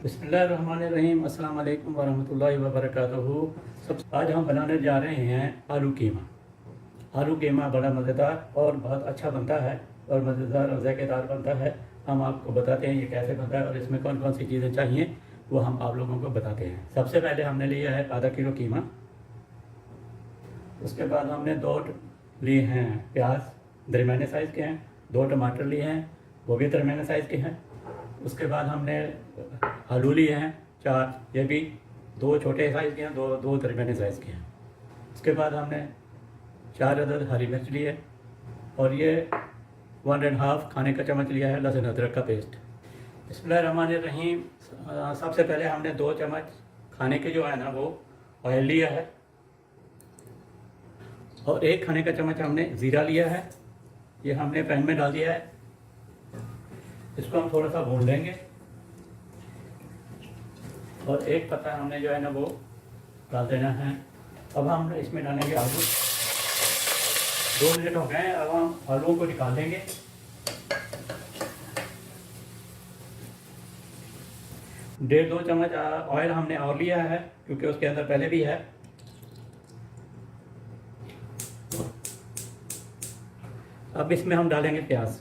बिस्मिल्लाहिर्रहमानिर्रहीम। अस्सलाम वालेकुम वरहमतुल्लाहि वबरकातुहू। आज हम बनाने जा रहे हैं आलू कीमा। आलू कीमा बड़ा मज़ेदार और बहुत अच्छा बनता है और मज़ेदार और ज़ायकेदार बनता है। हम आपको बताते हैं ये कैसे बनता है और इसमें कौन कौन सी चीज़ें चाहिए वो हम आप लोगों को बताते हैं। सबसे पहले हमने लिया है आधा किलो कीमा। उसके बाद हमने दो लिए हैं प्याज, दरमियाने साइज़ के हैं। दो टमाटर लिए हैं, वो भी दरमियाने साइज़ के हैं। उसके बाद हमने आलू लिए हैं 4, ये भी 2 छोटे साइज़ के हैं, दो दरमियाने साइज़ के हैं। उसके बाद हमने 4 अदद हरी मिर्च लिए और ये 1½ खाने का चम्मच लिया है लहसुन अदरक का पेस्ट। बिस्मिल्लाहिर्रहमानिर्रहीम। सबसे पहले हमने 2 चम्मच खाने के जो है ना वो ऑयल लिया है और 1 खाने का चम्मच हमने ज़ीरा लिया है। ये हमने पैन में डाल दिया है। इसको हम थोड़ा सा भून लेंगे और 1 पत्ता हमने जो है ना वो डाल देना है। अब हम इसमें डालेंगे आलू। 2 मिनट हो गए हैं, अब हम आलूओं को निकाल लेंगे। डेढ़ 2 चम्मच ऑयल हमने और लिया है क्योंकि उसके अंदर पहले भी है। अब इसमें हम डालेंगे प्याज।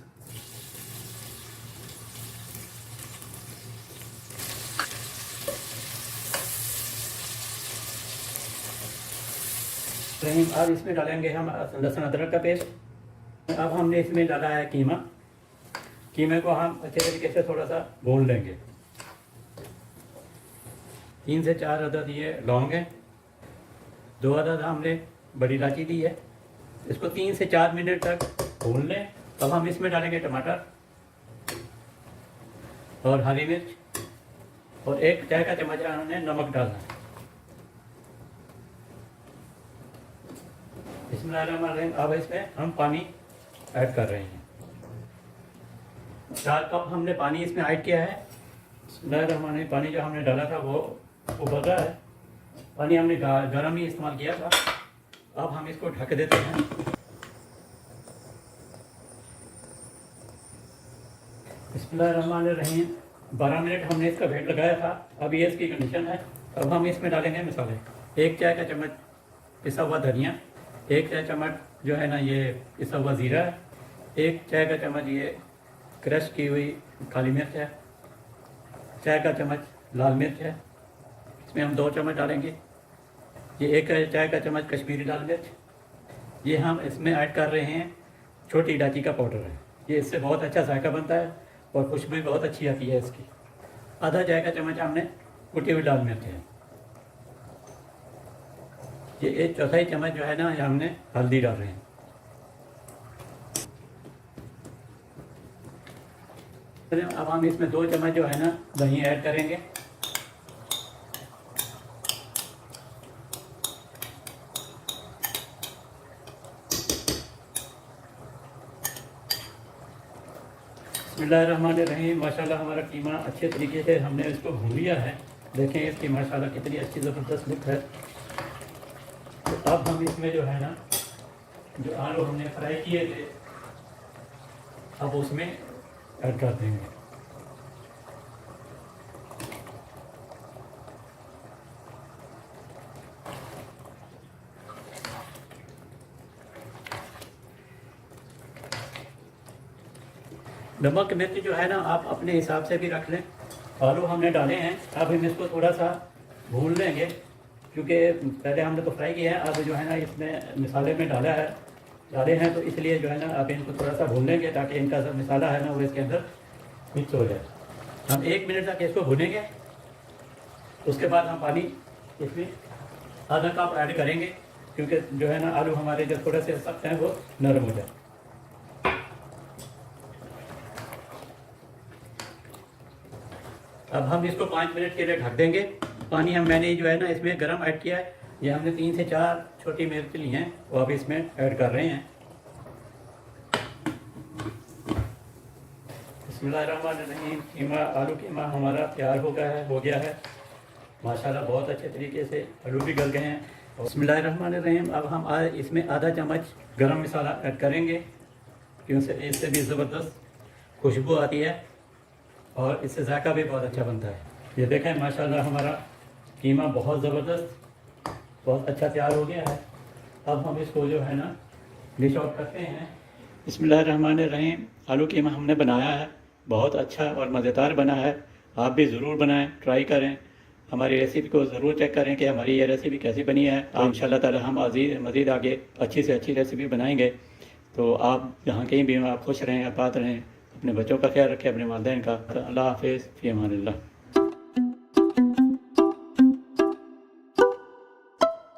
अब इसमें डालेंगे हम लहसुन अदरक का पेस्ट। अब हमने इसमें डाला है कीमा। कीमे को हम अच्छे तरीके से थोड़ा सा भून लेंगे। 3 से 4 अदद ये लौंग है। 2 अदद हमने बड़ी इलायची दी है। इसको 3 से 4 मिनट तक भून लें। अब हम इसमें डालेंगे टमाटर और हरी मिर्च और 1 चाय का चम्मच हमने नमक डालना है। बिस्मिल्लाहिर्रहमानिर्रहीम। अब इसमें हम पानी ऐड कर रहे हैं। 4 कप हमने पानी इसमें ऐड किया है। बिस्मिल्लाहिर्रहमानिर्रहीम। पानी जो हमने डाला था वो उबल रहा है। पानी हमने गर्म ही इस्तेमाल किया था। अब हम इसको ढक देते हैं। बिस्मिल्लाहिर्रहमानिर्रहीम। 12 मिनट हमने इसका वेट लगाया था। अब ये इसकी कंडीशन है। अब हम इसमें डालेंगे मसाले। 1 चाय का चम्मच पिसा हुआ धनिया, 1 चाय चम्मच जो है ना ये पिसा हुआ ज़ीरा है, 1 चाय का चम्मच ये क्रश की हुई काली मिर्च है, चाय का चम्मच लाल मिर्च है। इसमें हम 2 चम्मच डालेंगे। ये 1 चाय का चम्मच कश्मीरी लाल मिर्च। ये हम इसमें ऐड कर रहे हैं छोटी इलायची का पाउडर है। ये इससे बहुत अच्छा जायका बनता है और खुशबू भी बहुत अच्छी आती है इसकी। आधा चाय का चम्मच हमने कुटी हुई लाल मिर्च है। ये 1/4 चम्मच जो है ना ये हमने हल्दी डाल रहे हैं। अब हम इसमें 2 चम्मच जो है ना दही ऐड करेंगे। बिस्मिल्लाहिर्रहमानिर्रहीम। माशाल्लाह हमारा कीमा अच्छे तरीके से हमने इसको भून लिया है। देखें इसकी माशाल्लाह कितनी अच्छी ज़बरदस्त लुक है। तो अब हम इसमें जो है ना जो आलू हमने फ्राई किए थे अब उसमें ऐड कर देंगे। नमक मिर्च जो है ना आप अपने हिसाब से भी रख लें। आलू हमने डाले हैं, अब हम इसको थोड़ा सा भून लेंगे क्योंकि पहले हमने तो फ्राई किया है। अब जो है ना इसमें मसाले में डाले हैं तो इसलिए जो है ना अब इनको थोड़ा सा भून लेंगे ताकि इनका सब मसाला है ना वो इसके अंदर मिक्स हो जाए। हम 1 मिनट तक इसको भूनेंगे। उसके बाद हम पानी इसमें आधा कप ऐड करेंगे क्योंकि जो है ना आलू हमारे जो थोड़े से सख्त हैं वो नरम हो जाए। अब हम इसको 5 मिनट के लिए ढक देंगे। पानी मैंने जो है ना इसमें गर्म ऐड किया है। ये हमने 3 से 4 छोटी मिर्च ली हैं वो अब इसमें ऐड कर रहे हैं। बिस्मिल्लाहिर्रहमानिर्रहीम। कीमा आलू कीमा हमारा तैयार हो गया है। माशाल्लाह बहुत अच्छे तरीके से आलू भी गल गए हैं। बिस्मिल्लाहिर्रहमानिर्रहीम। अब हम इसमें आधा चम्मच गरम मसाला ऐड करेंगे क्योंकि इससे भी ज़बरदस्त खुशबू आती है और इससे जायका भी बहुत अच्छा बनता है। ये देखें माशाल्लाह हमारा कीमा बहुत ज़बरदस्त बहुत अच्छा तैयार हो गया है। अब हम इसको जो है ना डिश आउट करते हैं। बिस्मिल्लाहिर्रहमानिर्रहीम। आलू कीमा हमने बनाया है, बहुत अच्छा और मज़ेदार बना है। आप भी ज़रूर बनाएं, ट्राई करें। हमारी रेसिपी को ज़रूर चेक करें कि हमारी ये रेसिपी कैसी बनी है। तो इंशाल्लाह ताला हम मज़ीद आगे अच्छी से अच्छी रेसिपी बनाएंगे। तो आप जहाँ कहीं भी आप खुश रहें, आबाद रहें, अपने बच्चों का ख्याल रखें, अपने वालिदैन का। तो अल्लाह हाफ़िज़, फ़ी अमानिल्लाह।